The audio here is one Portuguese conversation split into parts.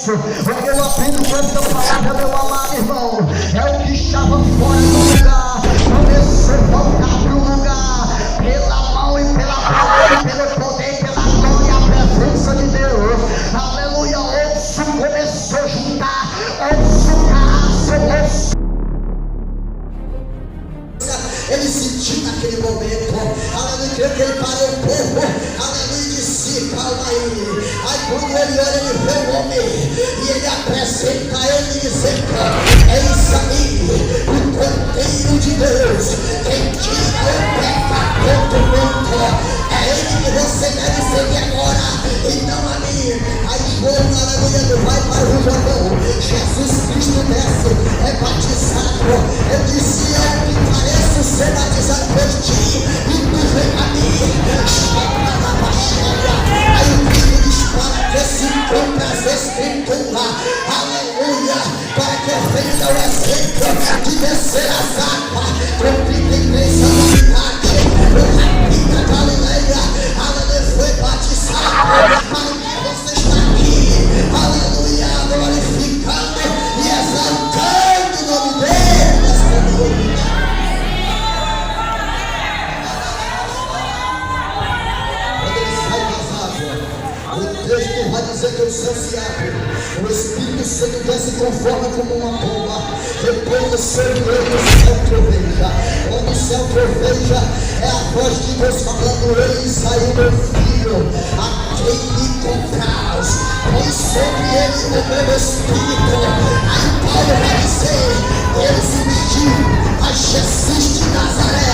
isso. O que eu aprendo com essa palavra, meu amado irmão, é o que estava fora do lugar começou a voltar para o lugar, pela mão e pela palavra, pelo poder, pela glória e a presença de Deus. Aleluia. Osso começou a juntar, osso, carrasco, osso. Ele sentiu naquele momento, aleluia, que ele parou um pouco, aleluia, e disse: calma aí. Aí quando ele olha, ele vê o homem e ele apresenta ele dizendo: eis aí o Cordeiro de Deus, quem tira o pecado do mundo. É ele que você deve seguir agora e não a mim. Aí João, aleluia, vai para o Jordão, Jesus Cristo desce, é batizado. Eu disse: eu que pareço ser batizado por ti e tu vem a mim. Chega na baixada. Aí o Cristo diz: para que se cumpra as escrituras, aleluia, para que eu venha o exemplo de descer as águas com 33 anos de idade. O Rabi da Galileia, aleluia, foi batizado. Aleluia, você está aqui, aleluia, glorificando e exaltando o nome dele nesta noite. Quando ele sai das águas, o texto vai dizer que o céu se abre. O Espírito Santo desce com forma como uma pomba, repousa sobre ele, o céu troveja. Quando o céu troveja, é a voz de Deus falando: eis aí o meu filho, a quem me compraz, põe sobre ele o meu Espírito. Aí Paulo vai dizer: Deus investiu a Jesus de Nazaré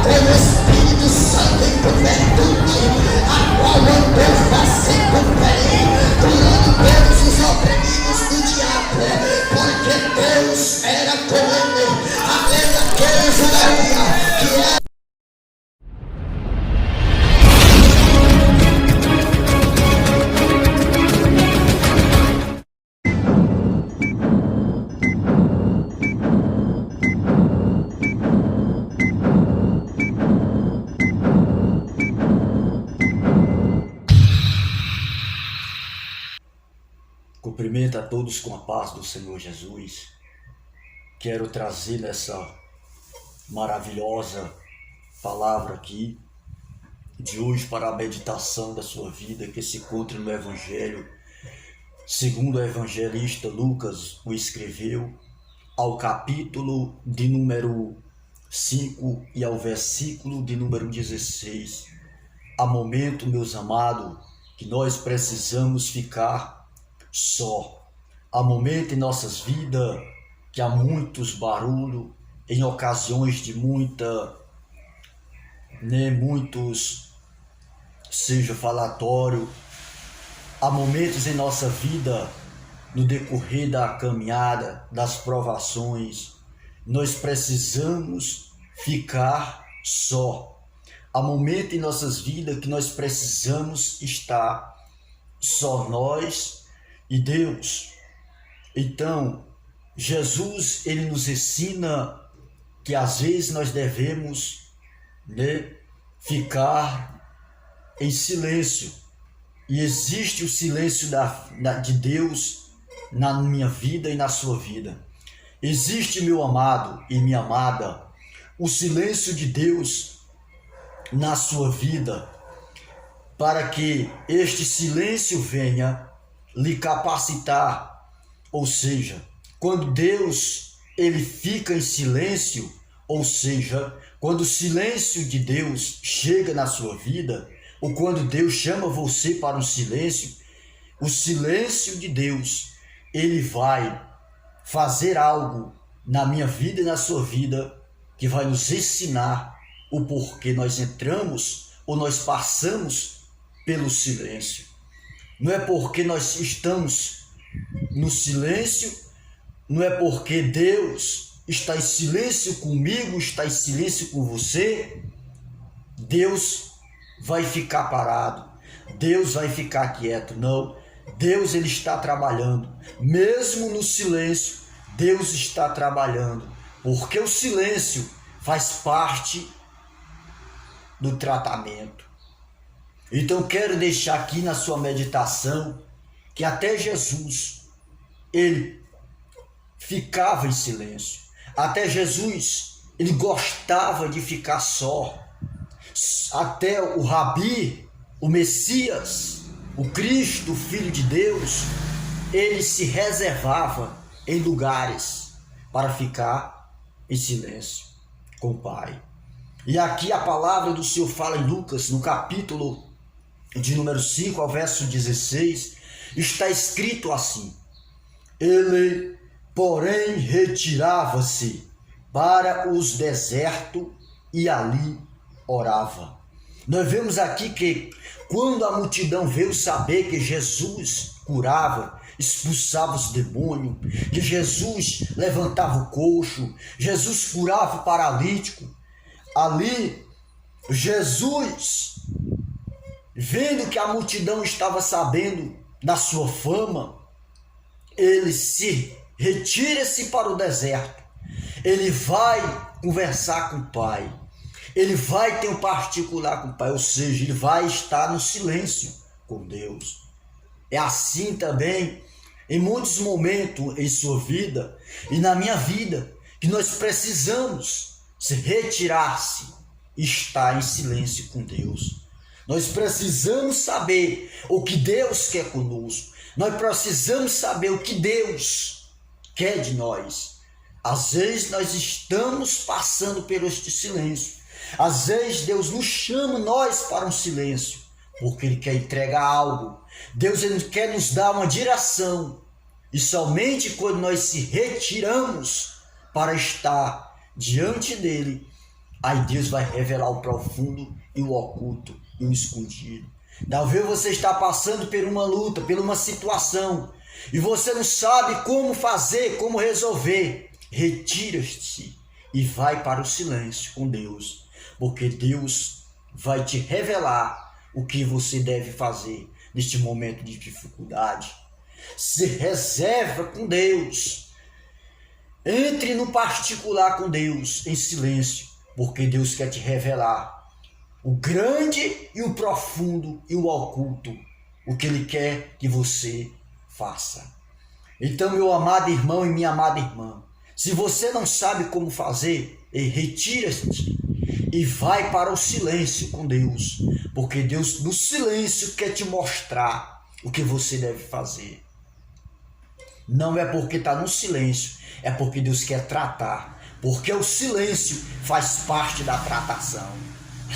com o Espírito Santo em juventude, a qual andou fazendo bem, curando todos os oprimidos do diabo, porque Deus era com ele. Além daqueles, aleluia, que é. Cumprimento a todos com a paz do Senhor Jesus. Quero trazer nessa maravilhosa palavra aqui de hoje para a meditação da sua vida, que se encontra no Evangelho, segundo o evangelista Lucas o escreveu, ao capítulo de número 5 e ao versículo de número 16. Há momento, meus amados, que nós precisamos ficar só. Há momento em nossas vidas que há muitos barulhos, em ocasiões de muitos seja falatório. Há momentos em nossa vida, no decorrer da caminhada, das provações, nós precisamos ficar só. Há momentos em nossas vidas que nós precisamos estar só, nós e Deus. Então, Jesus, ele nos ensina que às vezes nós devemos, ficar em silêncio. E existe o silêncio de Deus na minha vida e na sua vida. Existe, meu amado e minha amada, o silêncio de Deus na sua vida, para que este silêncio venha lhe capacitar. Ou seja, quando Deus ele fica em silêncio, ou seja, quando o silêncio de Deus chega na sua vida, ou quando Deus chama você para um silêncio, o silêncio de Deus, ele vai fazer algo na minha vida e na sua vida, que vai nos ensinar o porquê nós entramos ou nós passamos pelo silêncio. Não é porque nós estamos no silêncio, não é porque Deus está em silêncio comigo, está em silêncio com você, Deus vai ficar parado, Deus vai ficar quieto. Não, Deus ele está trabalhando, mesmo no silêncio, Deus está trabalhando, porque o silêncio faz parte do tratamento. Então quero deixar aqui na sua meditação que até Jesus, ele ficava em silêncio. Até Jesus, ele gostava de ficar só. Até o Rabi, o Messias, o Cristo, o Filho de Deus, ele se reservava em lugares para ficar em silêncio com o Pai. E aqui a palavra do Senhor fala em Lucas, no capítulo de número 5, ao verso 16, está escrito assim: ele, porém, retirava-se para os desertos e ali orava. Nós vemos aqui que quando a multidão veio saber que Jesus curava, expulsava os demônios, que Jesus levantava o coxo, Jesus curava o paralítico, ali Jesus, vendo que a multidão estava sabendo da sua fama, ele se retira-se para o deserto, ele vai conversar com o Pai, ele vai ter um particular com o Pai, ou seja, ele vai estar no silêncio com Deus. É assim também em muitos momentos em sua vida e na minha vida, que nós precisamos se retirar-se e estar em silêncio com Deus. Nós precisamos saber o que Deus quer conosco. Nós precisamos saber o que Deus quer de nós. Às vezes nós estamos passando por este silêncio. Às vezes Deus nos chama nós para um silêncio, porque Ele quer entregar algo. Deus ele quer nos dar uma direção. E somente quando nós se retiramos para estar diante dEle, aí Deus vai revelar o profundo e o oculto e o escondido. Talvez você está passando por uma luta, por uma situação, e você não sabe como fazer, como resolver. Retira-se e vai para o silêncio com Deus, porque Deus vai te revelar o que você deve fazer neste momento de dificuldade. Se reserva com Deus. Entre no particular com Deus em silêncio, porque Deus quer te revelar o grande e o profundo e o oculto, o que Ele quer que você faça. Então, meu amado irmão e minha amada irmã, se você não sabe como fazer, retira-se e vai para o silêncio com Deus, porque Deus no silêncio quer te mostrar o que você deve fazer. Não é porque está no silêncio, é porque Deus quer tratar, porque o silêncio faz parte da tratação.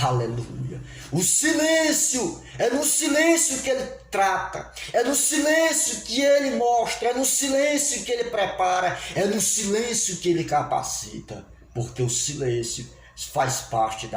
Aleluia. O silêncio, é no silêncio que Ele trata, é no silêncio que Ele mostra, é no silêncio que Ele prepara, é no silêncio que Ele capacita, porque o silêncio faz parte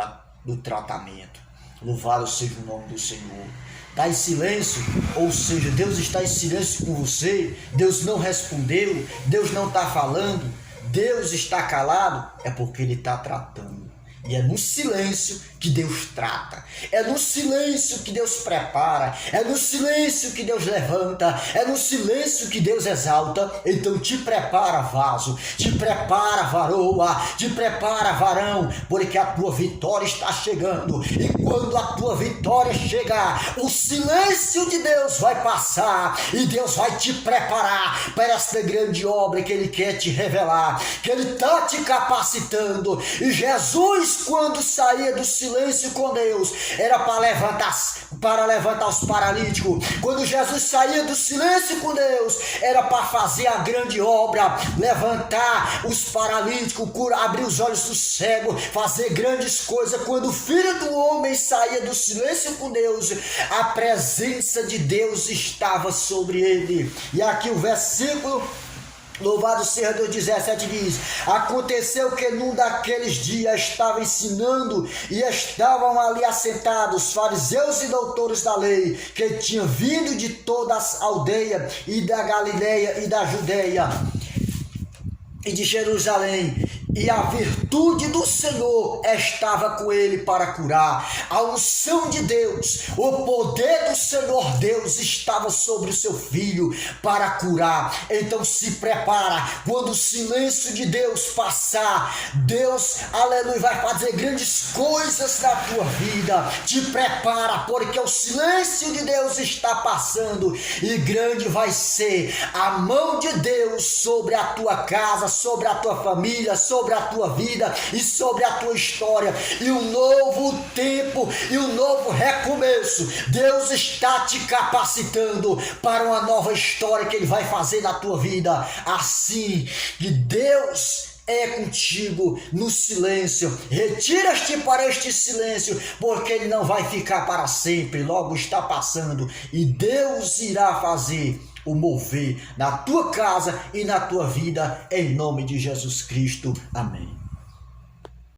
do tratamento. Louvado seja o nome do Senhor. Está em silêncio, ou seja, Deus está em silêncio com você, Deus não respondeu, Deus não está falando, Deus está calado, é porque Ele está tratando. E é no silêncio que Deus trata, é no silêncio que Deus prepara, é no silêncio que Deus levanta, é no silêncio que Deus exalta. Então te prepara, vaso, te prepara, varoa, te prepara, varão, porque a tua vitória está chegando. E quando a tua vitória chegar, o silêncio de Deus vai passar e Deus vai te preparar para esta grande obra que Ele quer te revelar, que Ele está te capacitando. E Jesus, quando saía do silêncio com Deus, era para levantar os paralíticos. Quando Jesus saía do silêncio com Deus, era para fazer a grande obra, levantar os paralíticos, abrir os olhos do cego, fazer grandes coisas. Quando o Filho do Homem saía do silêncio com Deus, a presença de Deus estava sobre ele. E aqui o versículo, louvado seja Deus, 17 diz: aconteceu que num daqueles dias estava ensinando e estavam ali assentados fariseus e doutores da lei, que tinham vindo de toda a aldeia e da Galileia e da Judeia e de Jerusalém, e a virtude do Senhor estava com ele para curar. A unção de Deus, o poder do Senhor Deus estava sobre o seu filho para curar. Então se prepara, quando o silêncio de Deus passar, Deus, aleluia, vai fazer grandes coisas na tua vida. Te prepara, porque o silêncio de Deus está passando e grande vai ser a mão de Deus sobre a tua casa, sobre a tua família, sobre a tua vida e sobre a tua história, e um novo tempo e um novo recomeço. Deus está te capacitando para uma nova história que Ele vai fazer na tua vida. Assim que Deus é contigo no silêncio, retira-te para este silêncio, porque ele não vai ficar para sempre, logo está passando, e Deus irá fazer o mover na tua casa e na tua vida, em nome de Jesus Cristo. Amém.